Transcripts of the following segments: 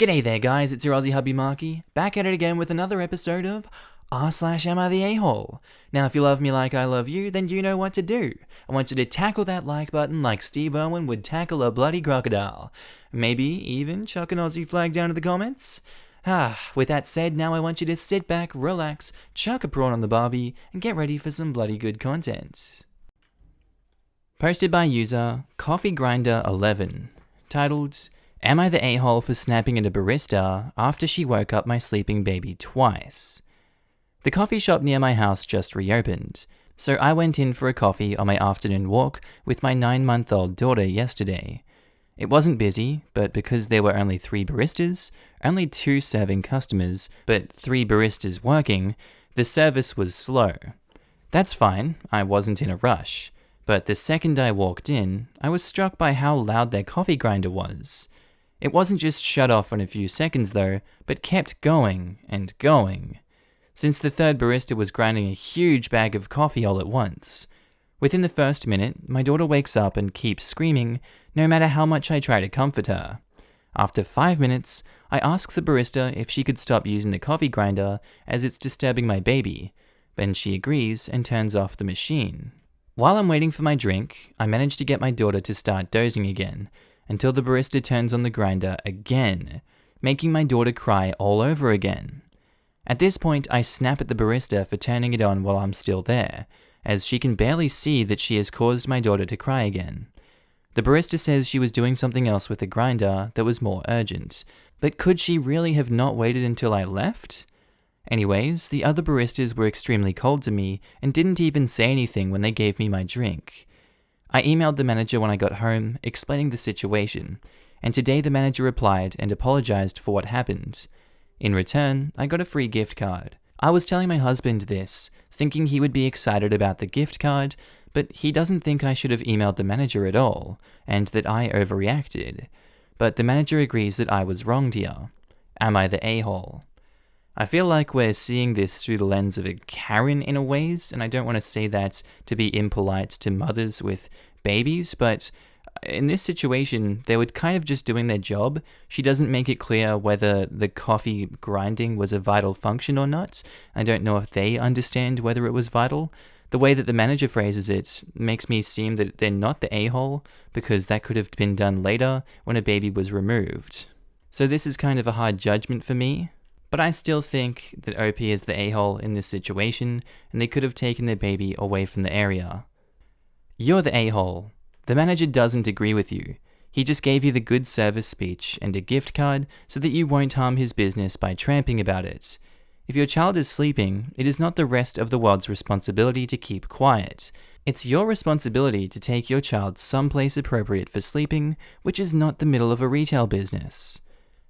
G'day there guys, it's your Aussie hubby Markee, back at it again with another episode of r/AmiTheA. Now if you love me like I love you, then you know what to do. I want you to tackle that like button like Steve Irwin would tackle a bloody crocodile. Maybe even chuck an Aussie flag down in the comments. With that said, now I want you to sit back, relax, chuck a prawn on the barbie, and get ready for some bloody good content. Posted by user CoffeeGrinder11, titled, "Am I the a-hole for snapping at a barista after she woke up my sleeping baby twice?" The coffee shop near my house just reopened, so I went in for a coffee on my afternoon walk with my 9-month-old daughter yesterday. It wasn't busy, but because there were only 3 baristas, only 2 serving customers, but 3 baristas working, the service was slow. That's fine, I wasn't in a rush, but the second I walked in, I was struck by how loud their coffee grinder was. It wasn't just shut off in a few seconds though, but kept going and going. Since the 3rd barista was grinding a huge bag of coffee all at once. Within the first minute, my daughter wakes up and keeps screaming, no matter how much I try to comfort her. After 5 minutes, I ask the barista if she could stop using the coffee grinder as it's disturbing my baby, then she agrees and turns off the machine. While I'm waiting for my drink, I manage to get my daughter to start dozing again, until the barista turns on the grinder again, making my daughter cry all over again. At this point, I snap at the barista for turning it on while I'm still there, as she can barely see that she has caused my daughter to cry again. The barista says she was doing something else with the grinder that was more urgent, but could she really have not waited until I left? Anyways, the other baristas were extremely cold to me and didn't even say anything when they gave me my drink. I emailed the manager when I got home, explaining the situation, and today the manager replied and apologized for what happened. In return, I got a free gift card. I was telling my husband this, thinking he would be excited about the gift card, but he doesn't think I should have emailed the manager at all, and that I overreacted. But the manager agrees that I was wronged here. Am I the a-hole? I feel like we're seeing this through the lens of a Karen in a ways, and I don't want to say that to be impolite to mothers with babies, but in this situation, they were kind of just doing their job. She doesn't make it clear whether the coffee grinding was a vital function or not. I don't know if they understand whether it was vital. The way that the manager phrases it makes me seem that they're not the a-hole, because that could have been done later when a baby was removed. So this is kind of a hard judgment for me. But I still think that OP is the a-hole in this situation, and they could have taken their baby away from the area. You're the a-hole. The manager doesn't agree with you. He just gave you the good service speech and a gift card so that you won't harm his business by tramping about it. If your child is sleeping, it is not the rest of the world's responsibility to keep quiet. It's your responsibility to take your child someplace appropriate for sleeping, which is not the middle of a retail business.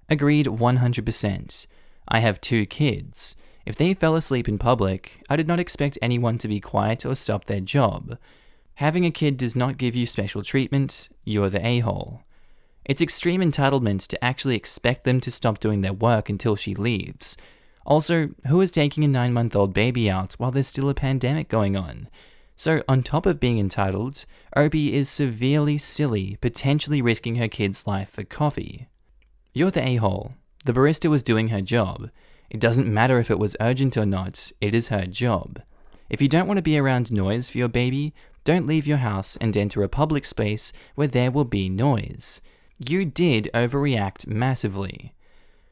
Agreed 100%. I have 2 kids. If they fell asleep in public, I did not expect anyone to be quiet or stop their job. Having a kid does not give you special treatment, you're the a-hole. It's extreme entitlement to actually expect them to stop doing their work until she leaves. Also, who is taking a 9-month-old baby out while there's still a pandemic going on? So on top of being entitled, Opie is severely silly, potentially risking her kid's life for coffee. You're the a-hole. The barista was doing her job. It doesn't matter if it was urgent or not, it is her job. If you don't want to be around noise for your baby, don't leave your house and enter a public space where there will be noise. You did overreact massively.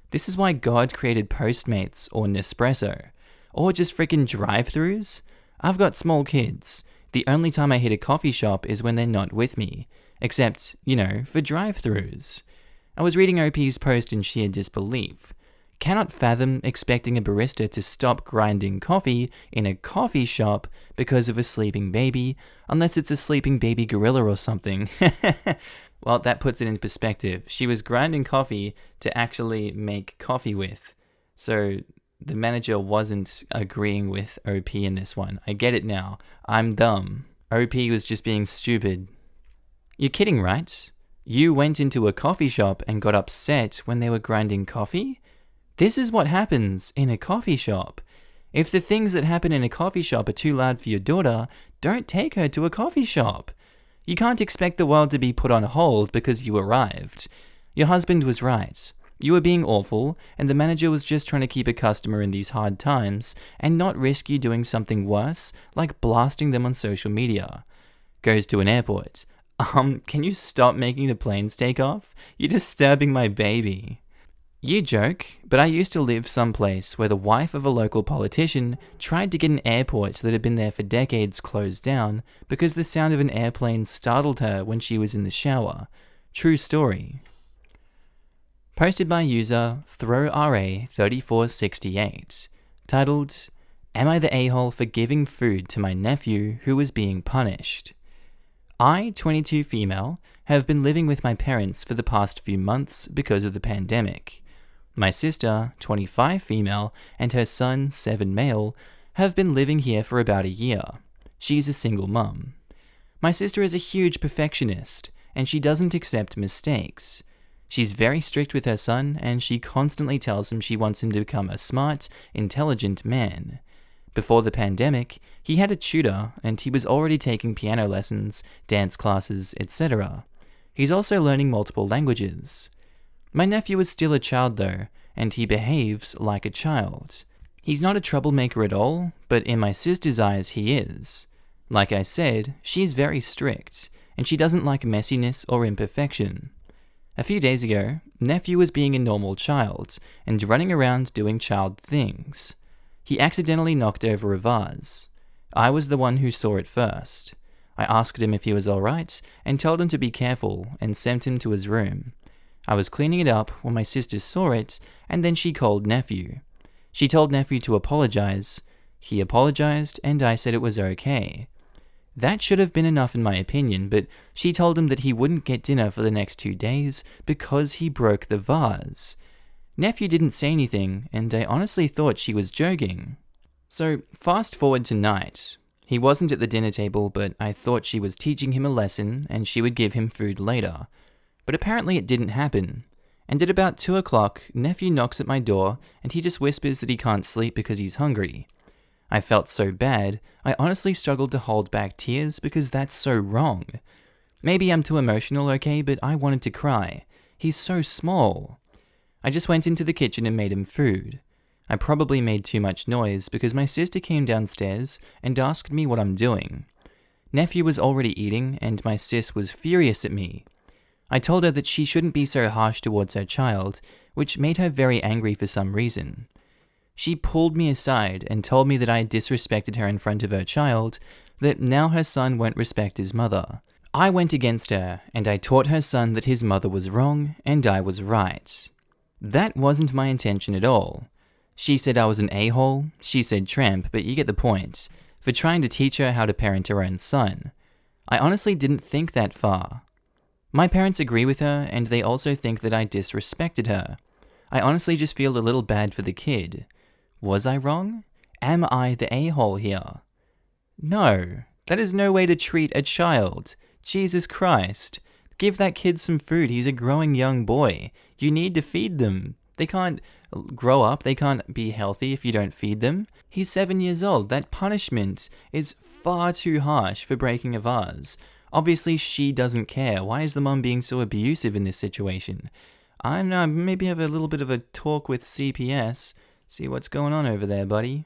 This is why God created Postmates or Nespresso, or just freaking drive-thrus. I've got small kids. The only time I hit a coffee shop is when they're not with me, except, for drive-thrus. I was reading OP's post in sheer disbelief. Cannot fathom expecting a barista to stop grinding coffee in a coffee shop because of a sleeping baby, unless it's a sleeping baby gorilla or something. Well, that puts it in perspective. She was grinding coffee to actually make coffee with. So the manager wasn't agreeing with OP in this one. I get it now. I'm dumb. OP was just being stupid. You're kidding, right? You went into a coffee shop and got upset when they were grinding coffee? This is what happens in a coffee shop. If the things that happen in a coffee shop are too loud for your daughter, don't take her to a coffee shop. You can't expect the world to be put on hold because you arrived. Your husband was right. You were being awful, and the manager was just trying to keep a customer in these hard times and not risk you doing something worse, like blasting them on social media. Goes to an airport. Can you stop making the planes take off? You're disturbing my baby. You joke, but I used to live someplace where the wife of a local politician tried to get an airport that had been there for decades closed down because the sound of an airplane startled her when she was in the shower. True story. Posted by user ThrowRA3468, titled, Am I the a-hole for giving food to my nephew who was being punished? I, 22 female, have been living with my parents for the past few months because of the pandemic. My sister, 25 female, and her son, 7 male, have been living here for about a year. She's a single mum. My sister is a huge perfectionist, and she doesn't accept mistakes. She's very strict with her son, and she constantly tells him she wants him to become a smart, intelligent man. Before the pandemic, he had a tutor, and he was already taking piano lessons, dance classes, etc. He's also learning multiple languages. My nephew is still a child though, and he behaves like a child. He's not a troublemaker at all, but in my sister's eyes he is. Like I said, she's very strict, and she doesn't like messiness or imperfection. A few days ago, nephew was being a normal child, and running around doing child things. He accidentally knocked over a vase. I was the one who saw it first. I asked him if he was alright, and told him to be careful, and sent him to his room. I was cleaning it up when my sister saw it, and then she called nephew. She told nephew to apologize. He apologized, and I said it was okay. That should have been enough in my opinion, but she told him that he wouldn't get dinner for the next 2 days because he broke the vase. Nephew didn't say anything, and I honestly thought she was joking. So, fast forward to night. He wasn't at the dinner table, but I thought she was teaching him a lesson and she would give him food later. But apparently it didn't happen. And at about 2 o'clock, nephew knocks at my door and he just whispers that he can't sleep because he's hungry. I felt so bad, I honestly struggled to hold back tears because that's so wrong. Maybe I'm too emotional, okay, but I wanted to cry. He's so small. I just went into the kitchen and made him food. I probably made too much noise because my sister came downstairs and asked me what I'm doing. Nephew was already eating and my sis was furious at me. I told her that she shouldn't be so harsh towards her child, which made her very angry for some reason. She pulled me aside and told me that I had disrespected her in front of her child, that now her son won't respect his mother. I went against her, and I taught her son that his mother was wrong and I was right. That wasn't my intention at all. She said I was an a-hole, she said tramp, but you get the point, for trying to teach her how to parent her own son. I honestly didn't think that far. My parents agree with her, and they also think that I disrespected her. I honestly just feel a little bad for the kid. Was I wrong? Am I the a-hole here? No, that is no way to treat a child. Jesus Christ. Give that kid some food, he's a growing young boy. You need to feed them. They can't grow up, they can't be healthy if you don't feed them. He's 7 years old, that punishment is far too harsh for breaking a vase. Obviously she doesn't care. Why is the mum being so abusive in this situation? I don't know, maybe have a little bit of a talk with CPS. See what's going on over there, buddy.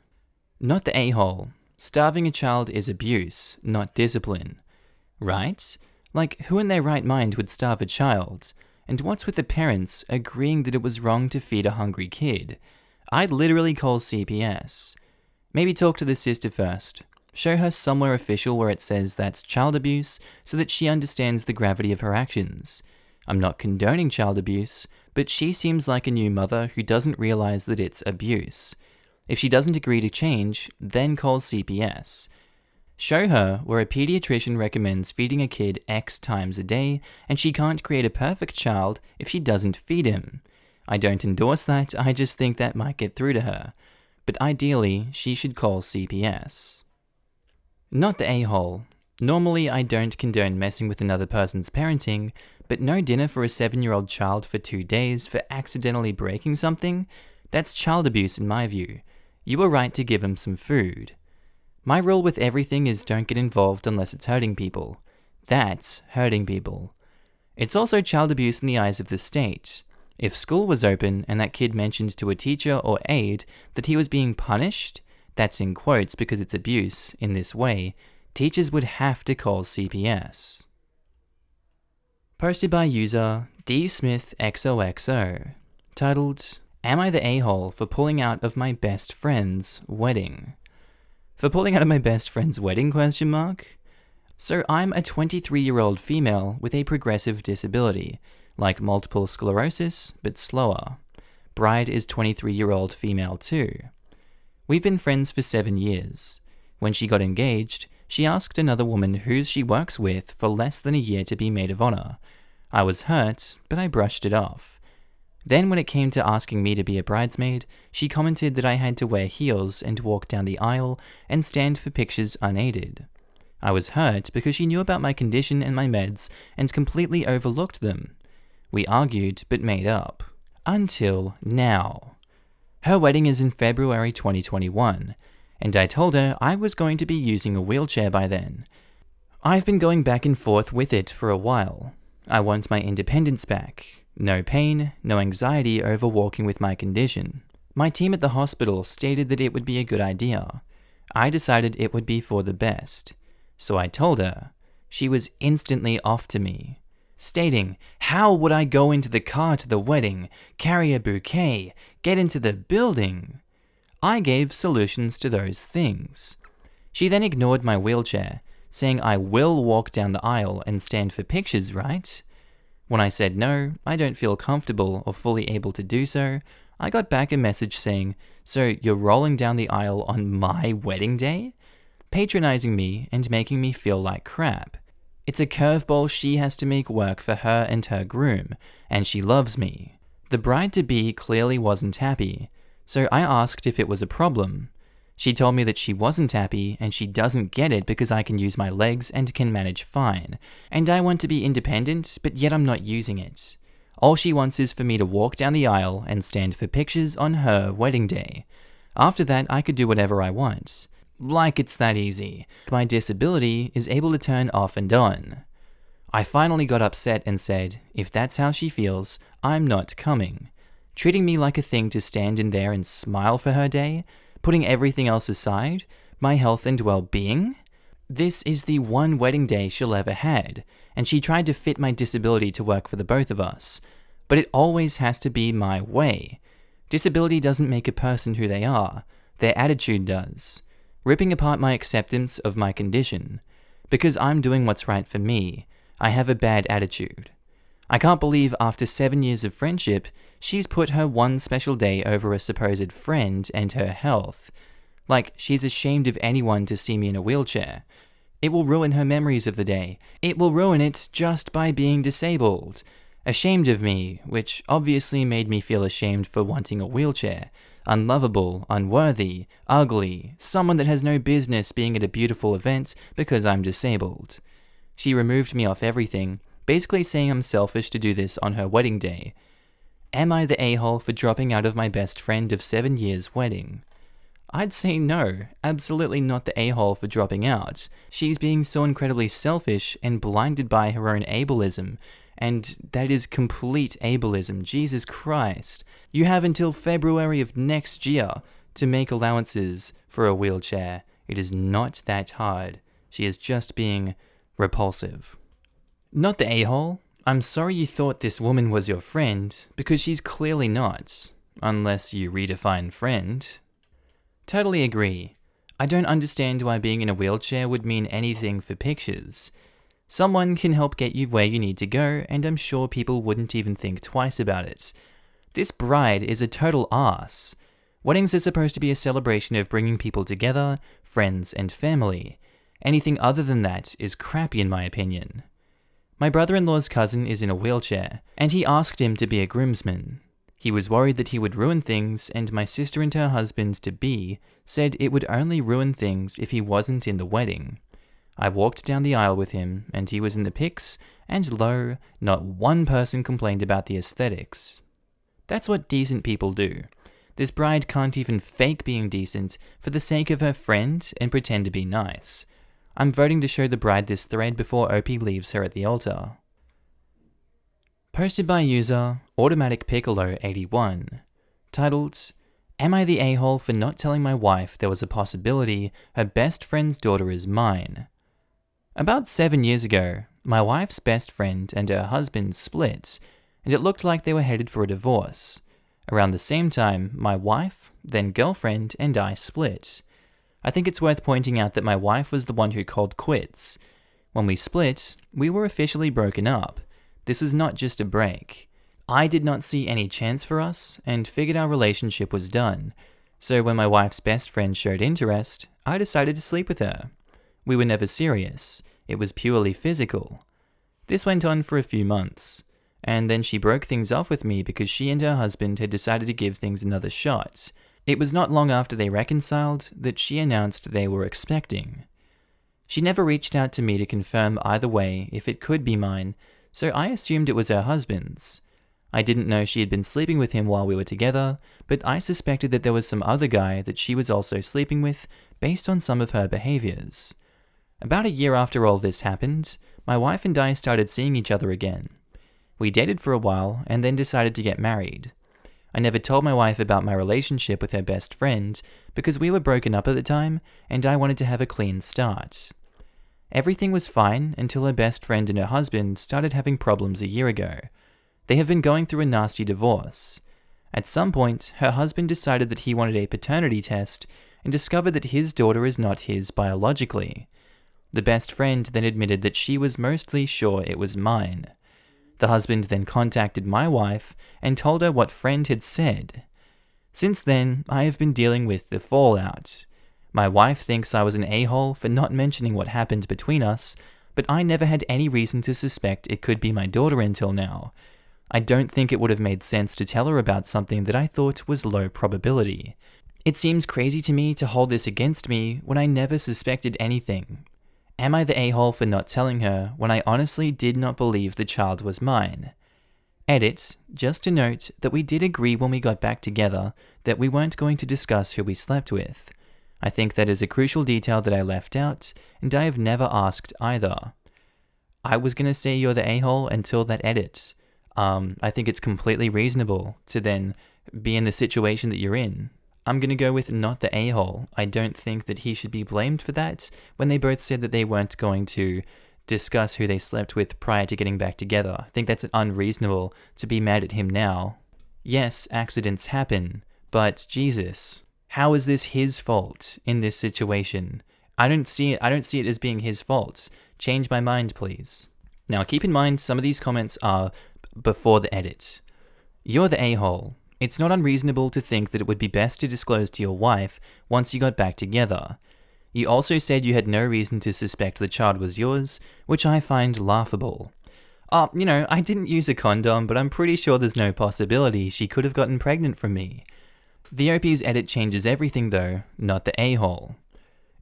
Not the a-hole. Starving a child is abuse, not discipline. Right? Like, who in their right mind would starve a child? And what's with the parents agreeing that it was wrong to feed a hungry kid? I'd literally call CPS. Maybe talk to the sister first. Show her somewhere official where it says that's child abuse so that she understands the gravity of her actions. I'm not condoning child abuse, but she seems like a new mother who doesn't realize that it's abuse. If she doesn't agree to change, then call CPS. Show her where a pediatrician recommends feeding a kid X times a day, and she can't create a perfect child if she doesn't feed him. I don't endorse that, I just think that might get through to her. But ideally, she should call CPS. Not the a-hole. Normally, I don't condone messing with another person's parenting, but no dinner for a 7-year-old child for 2 days for accidentally breaking something? That's child abuse in my view. You were right to give him some food. My rule with everything is don't get involved unless it's hurting people. That's hurting people. It's also child abuse in the eyes of the state. If school was open and that kid mentioned to a teacher or aide that he was being punished, that's in quotes because it's abuse, in this way, teachers would have to call CPS. Posted by user DSmithXOXO, titled, Am I the a-hole for pulling out of my best friend's wedding? For pulling out of my best friend's wedding, ? So I'm a 23-year-old female with a progressive disability, like multiple sclerosis, but slower. Bride is 23-year-old female too. We've been friends for 7 years. When she got engaged, she asked another woman who she works with for less than a year to be maid of honor. I was hurt, but I brushed it off. Then when it came to asking me to be a bridesmaid, she commented that I had to wear heels and walk down the aisle and stand for pictures unaided. I was hurt because she knew about my condition and my meds and completely overlooked them. We argued but made up. Until now. Her wedding is in February 2021, and I told her I was going to be using a wheelchair by then. I've been going back and forth with it for a while. I want my independence back. No pain, no anxiety over walking with my condition. My team at the hospital stated that it would be a good idea. I decided it would be for the best. So I told her. She was instantly off to me, stating, how would I go into the car to the wedding, carry a bouquet, get into the building? I gave solutions to those things. She then ignored my wheelchair, saying I will walk down the aisle and stand for pictures, right? When I said no, I don't feel comfortable or fully able to do so, I got back a message saying, so you're rolling down the aisle on my wedding day? Patronizing me and making me feel like crap. It's a curveball she has to make work for her and her groom, and she loves me. The bride-to-be clearly wasn't happy, so I asked if it was a problem. She told me that she wasn't happy and she doesn't get it because I can use my legs and can manage fine, and I want to be independent, but yet I'm not using it. All she wants is for me to walk down the aisle and stand for pictures on her wedding day. After that, I could do whatever I want. Like it's that easy. My disability is able to turn off and on. I finally got upset and said, if that's how she feels, I'm not coming. Treating me like a thing to stand in there and smile for her day, putting everything else aside, my health and well-being? This is the one wedding day she'll ever had, and she tried to fit my disability to work for the both of us. But it always has to be my way. Disability doesn't make a person who they are, their attitude does. Ripping apart my acceptance of my condition. Because I'm doing what's right for me, I have a bad attitude. I can't believe after 7 years of friendship, she's put her one special day over a supposed friend and her health. Like, she's ashamed of anyone to see me in a wheelchair. It will ruin her memories of the day. It will ruin it just by being disabled. Ashamed of me, which obviously made me feel ashamed for wanting a wheelchair. Unlovable, unworthy, ugly, someone that has no business being at a beautiful event because I'm disabled. She removed me off everything, basically saying I'm selfish to do this on her wedding day. Am I the a-hole for dropping out of my best friend of 7 years' wedding? I'd say no, absolutely not the a-hole for dropping out. She's being so incredibly selfish and blinded by her own ableism, and that is complete ableism, Jesus Christ. You have until February of next year to make allowances for a wheelchair. It is not that hard. She is just being repulsive. Not the a-hole. I'm sorry you thought this woman was your friend, because she's clearly not. Unless you redefine friend. Totally agree. I don't understand why being in a wheelchair would mean anything for pictures. Someone can help get you where you need to go, and I'm sure people wouldn't even think twice about it. This bride is a total arse. Weddings are supposed to be a celebration of bringing people together, friends and family. Anything other than that is crappy in my opinion. My brother-in-law's cousin is in a wheelchair, and he asked him to be a groomsman. He was worried that he would ruin things, and my sister and her husband-to-be said it would only ruin things if he wasn't in the wedding. I walked down the aisle with him, and he was in the pics, and lo, not one person complained about the aesthetics. That's what decent people do. This bride can't even fake being decent for the sake of her friend and pretend to be nice. I'm voting to show the bride this thread before OP leaves her at the altar. Posted by user AutomaticPiccolo81, titled, Am I the a-hole for not telling my wife there was a possibility her best friend's daughter is mine? About 7 years ago, my wife's best friend and her husband split, and it looked like they were headed for a divorce. Around the same time, my wife, then girlfriend, and I split. I think it's worth pointing out that my wife was the one who called quits. When we split, we were officially broken up. This was not just a break. I did not see any chance for us and figured our relationship was done. So when my wife's best friend showed interest, I decided to sleep with her. We were never serious. It was purely physical. This went on for a few months, and then she broke things off with me because she and her husband had decided to give things another shot. It was not long after they reconciled that she announced they were expecting. She never reached out to me to confirm either way if it could be mine, so I assumed it was her husband's. I didn't know she had been sleeping with him while we were together, but I suspected that there was some other guy that she was also sleeping with based on some of her behaviors. About a year after all this happened, my wife and I started seeing each other again. We dated for a while and then decided to get married. I never told my wife about my relationship with her best friend because we were broken up at the time and I wanted to have a clean start. Everything was fine until her best friend and her husband started having problems a year ago. They have been going through a nasty divorce. At some point, her husband decided that he wanted a paternity test and discovered that his daughter is not his biologically. The best friend then admitted that she was mostly sure it was mine. The husband then contacted my wife and told her what friend had said. Since then, I have been dealing with the fallout. My wife thinks I was an a-hole for not mentioning what happened between us, but I never had any reason to suspect it could be my daughter until now. I don't think it would have made sense to tell her about something that I thought was low probability. It seems crazy to me to hold this against me when I never suspected anything. Am I the a-hole for not telling her when I honestly did not believe the child was mine? Edit, just to note that we did agree when we got back together that we weren't going to discuss who we slept with. I think that is a crucial detail that I left out, and I have never asked either. I was going to say you're the a-hole until that edit. I think it's completely reasonable to then be in the situation that you're in. I'm going to go with not the a-hole. I don't think that he should be blamed for that when they both said that they weren't going to discuss who they slept with prior to getting back together. I think that's unreasonable to be mad at him now. Yes, accidents happen, but Jesus, how is this his fault in this situation? I don't see it as being his fault. Change my mind, please. Now, keep in mind some of these comments are before the edit. You're the a-hole. It's not unreasonable to think that it would be best to disclose to your wife once you got back together. You also said you had no reason to suspect the child was yours, which I find laughable. I didn't use a condom, but I'm pretty sure there's no possibility she could have gotten pregnant from me. The OP's edit changes everything though, not the a-hole.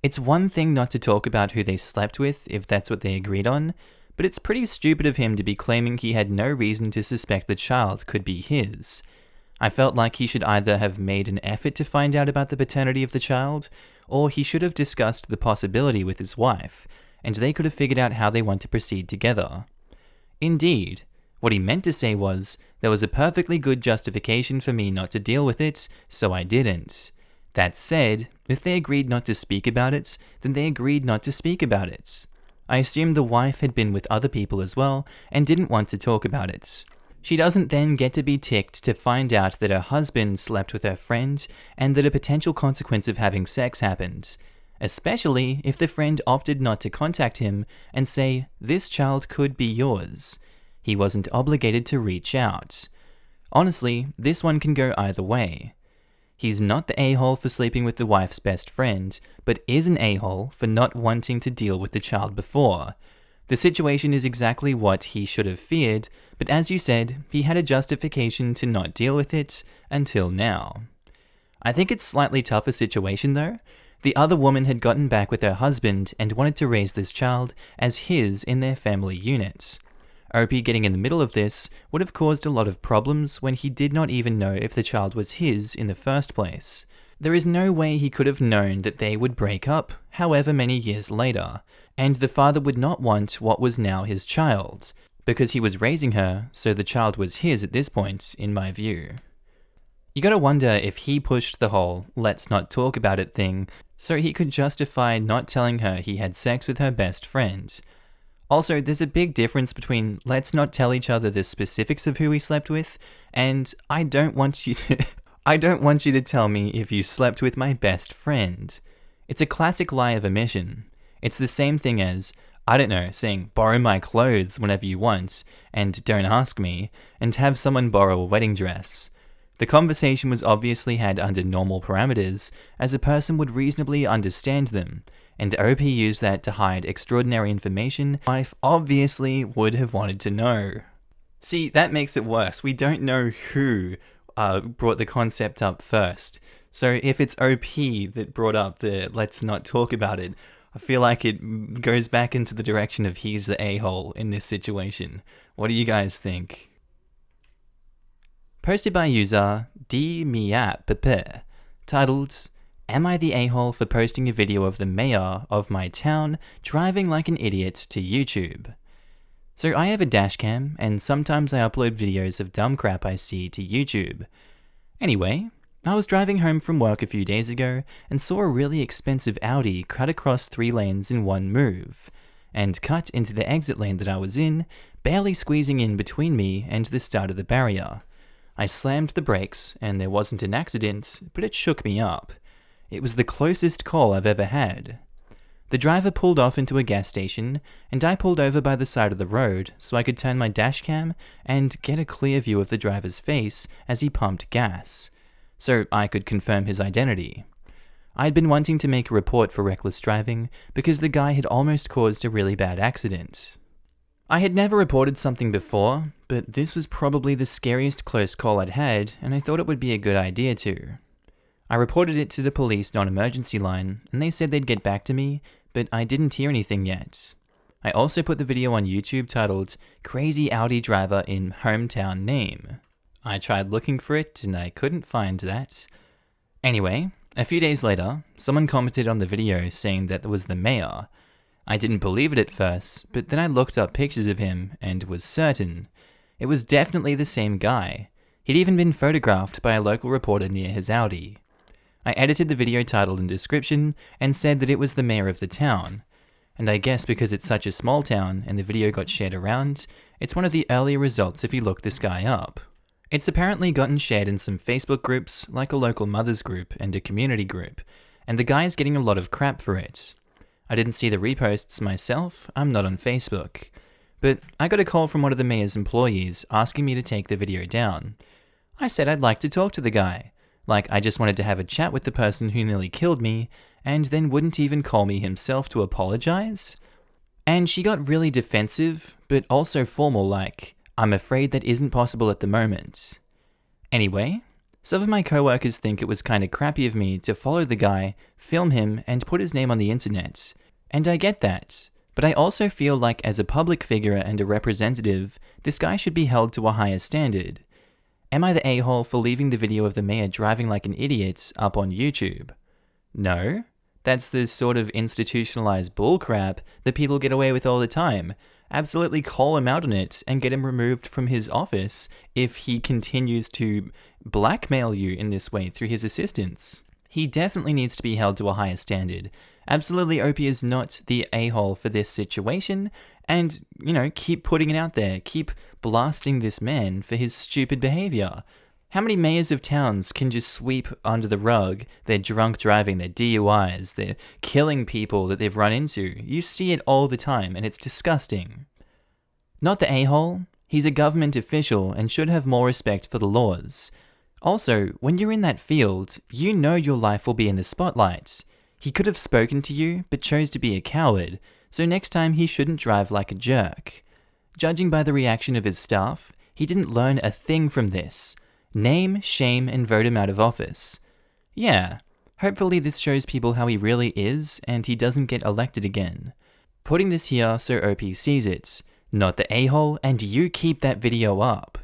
It's one thing not to talk about who they slept with if that's what they agreed on, but it's pretty stupid of him to be claiming he had no reason to suspect the child could be his. I felt like he should either have made an effort to find out about the paternity of the child, or he should have discussed the possibility with his wife, and they could have figured out how they want to proceed together. Indeed, what he meant to say was, there was a perfectly good justification for me not to deal with it, so I didn't. That said, if they agreed not to speak about it, then they agreed not to speak about it. I assumed the wife had been with other people as well, and didn't want to talk about it. She doesn't then get to be ticked to find out that her husband slept with her friend, and that a potential consequence of having sex happened. Especially if the friend opted not to contact him and say, this child could be yours. He wasn't obligated to reach out. Honestly, this one can go either way. He's not the a-hole for sleeping with the wife's best friend, but is an a-hole for not wanting to deal with the child before. The situation is exactly what he should have feared, but as you said, he had a justification to not deal with it until now. I think it's a slightly tougher situation though. The other woman had gotten back with her husband and wanted to raise this child as his in their family unit. Opie getting in the middle of this would have caused a lot of problems when he did not even know if the child was his in the first place. There is no way he could have known that they would break up, however many years later, and the father would not want what was now his child. because he was raising her, so the child was his at this point, in my view. You gotta wonder if he pushed the whole "let's not talk about it" thing so he could justify not telling her he had sex with her best friend. Also, there's a big difference between "let's not tell each other the specifics of who he slept with" and "I don't want you to I don't want you to tell me if you slept with my best friend." It's a classic lie of omission. It's the same thing as, I don't know, saying "borrow my clothes whenever you want" and "don't ask me," and have someone borrow a wedding dress. The conversation was obviously had under normal parameters, as a person would reasonably understand them, and OP used that to hide extraordinary information wife obviously would have wanted to know. See, that makes it worse. We don't know who brought the concept up first. So if it's OP that brought up the "let's not talk about it," I feel like it goes back into the direction of he's the a-hole in this situation. What do you guys think? Posted by user DMiaPepe, titled, "Am I the a-hole for posting a video of the mayor of my town driving like an idiot to YouTube?" So I have a dashcam, and sometimes I upload videos of dumb crap I see to YouTube. Anyway, I was driving home from work a few days ago and saw a really expensive Audi cut across 3 lanes in one move, and cut into the exit lane that I was in, barely squeezing in between me and the start of the barrier. I slammed the brakes, and there wasn't an accident, but it shook me up. It was the closest call I've ever had. The driver pulled off into a gas station, and I pulled over by the side of the road so I could turn my dashcam and get a clear view of the driver's face as he pumped gas, so I could confirm his identity. I'd been wanting to make a report for reckless driving because the guy had almost caused a really bad accident. I had never reported something before, but this was probably the scariest close call I'd had, and I thought it would be a good idea to. I reported it to the police non-emergency line, and they said they'd get back to me, but I didn't hear anything yet. I also put the video on YouTube titled "Crazy Audi Driver in Hometown Name." I tried looking for it, and I couldn't find that. Anyway, a few days later, someone commented on the video saying that it was the mayor. I didn't believe it at first, but then I looked up pictures of him and was certain. It was definitely the same guy. He'd even been photographed by a local reporter near his Audi. I edited the video title and description and said that it was the mayor of the town. And I guess because it's such a small town and the video got shared around, it's one of the earlier results if you look this guy up. It's apparently gotten shared in some Facebook groups, like a local mothers group and a community group, and the guy is getting a lot of crap for it. I didn't see the reposts myself, I'm not on Facebook. But I got a call from one of the mayor's employees asking me to take the video down. I said I'd like to talk to the guy. Like I just wanted to have a chat with the person who nearly killed me, and then wouldn't even call me himself to apologize. And she got really defensive, but also formal like, "I'm afraid that isn't possible at the moment." Anyway, some of my coworkers think it was kinda crappy of me to follow the guy, film him, and put his name on the internet. And I get that, but I also feel like as a public figure and a representative, this guy should be held to a higher standard. Am I the a-hole for leaving the video of the mayor driving like an idiot up on YouTube? No. That's the sort of institutionalized bullcrap that people get away with all the time. Absolutely call him out on it and get him removed from his office if he continues to blackmail you in this way through his assistants. He definitely needs to be held to a higher standard. Absolutely, OP is not the a-hole for this situation, and, keep putting it out there. Keep blasting this man for his stupid behavior. How many mayors of towns can just sweep under the rug their drunk driving, their DUIs, their killing people that they've run into? You see it all the time, and it's disgusting. Not the a-hole. He's a government official and should have more respect for the laws. Also, when you're in that field, you know your life will be in the spotlight. He could have spoken to you, but chose to be a coward, so next time he shouldn't drive like a jerk. Judging by the reaction of his staff, he didn't learn a thing from this. Name, shame, and vote him out of office. Yeah, hopefully this shows people how he really is, and he doesn't get elected again. Putting this here so OP sees it, not the a-hole, and you keep that video up.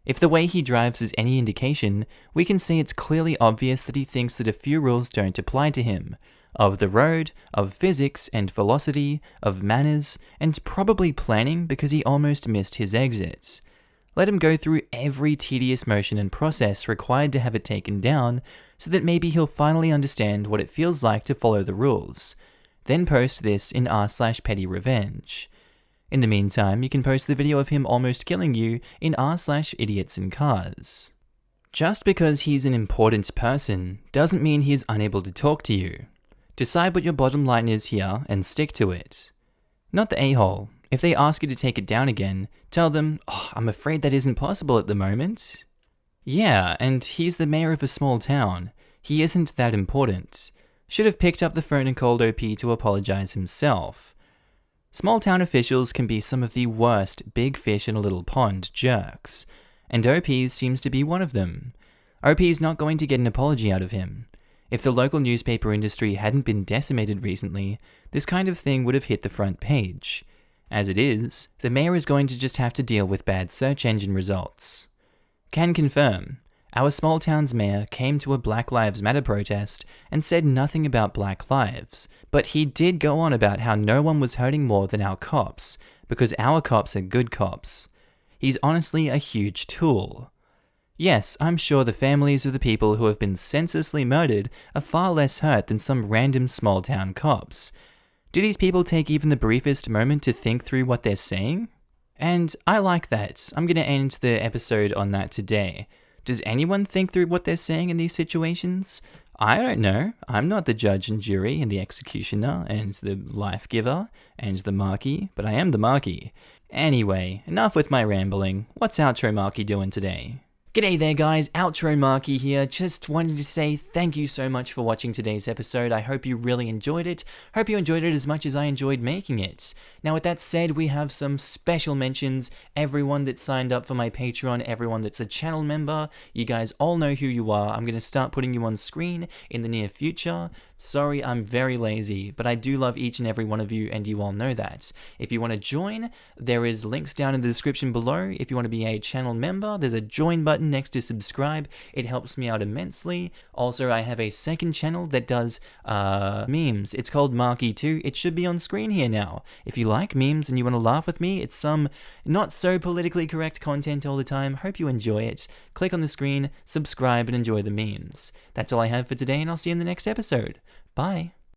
If the way he drives is any indication, we can see it's clearly obvious that he thinks that a few rules don't apply to him, of the road, of physics and velocity, of manners, and probably planning because he almost missed his exit. Let him go through every tedious motion and process required to have it taken down, so that maybe he'll finally understand what it feels like to follow the rules. Then post this in r/petty revenge. In the meantime, you can post the video of him almost killing you in r/idiots in cars. Just because he's an important person doesn't mean he is unable to talk to you. Decide what your bottom line is here and stick to it. Not the a-hole. If they ask you to take it down again, tell them, "Oh, I'm afraid that isn't possible at the moment." Yeah, and he's the mayor of a small town. He isn't that important. Should have picked up the phone and called OP to apologize himself. Small town officials can be some of the worst big fish in a little pond jerks, and OP seems to be one of them. OP's not going to get an apology out of him. If the local newspaper industry hadn't been decimated recently, this kind of thing would have hit the front page. As it is, the mayor is going to just have to deal with bad search engine results. Can confirm, our small town's mayor came to a Black Lives Matter protest and said nothing about black lives, but he did go on about how no one was hurting more than our cops, because our cops are good cops. He's honestly a huge tool. Yes, I'm sure the families of the people who have been senselessly murdered are far less hurt than some random small town cops. Do these people take even the briefest moment to think through what they're saying? And I like that. I'm going to end the episode on that today. Does anyone think through what they're saying in these situations? I don't know. I'm not the judge and jury and the executioner and the life giver and the Markee, but I am the Markee. Anyway, enough with my rambling. What's outro Markee doing today? G'day there guys, outro Markee here. Just wanted to say thank you so much for watching today's episode. I hope you really enjoyed it. Hope you enjoyed it as much as I enjoyed making it. Now with that said, we have some special mentions. Everyone that signed up for my Patreon, everyone that's a channel member, you guys all know who you are. I'm going to start putting you on screen in the near future. Sorry, I'm very lazy, but I do love each and every one of you, and you all know that. If you want to join, there is links down in the description below. If you want to be a channel member, there's a join button next to subscribe. It helps me out immensely. Also, I have a second channel that does memes. It's called Markee 2. It should be on screen here now. If you like memes and you want to laugh with me, it's some not so politically correct content all the time. Hope you enjoy it. Click on the screen, subscribe, and enjoy the memes. That's all I have for today, and I'll see you in the next episode. Bye.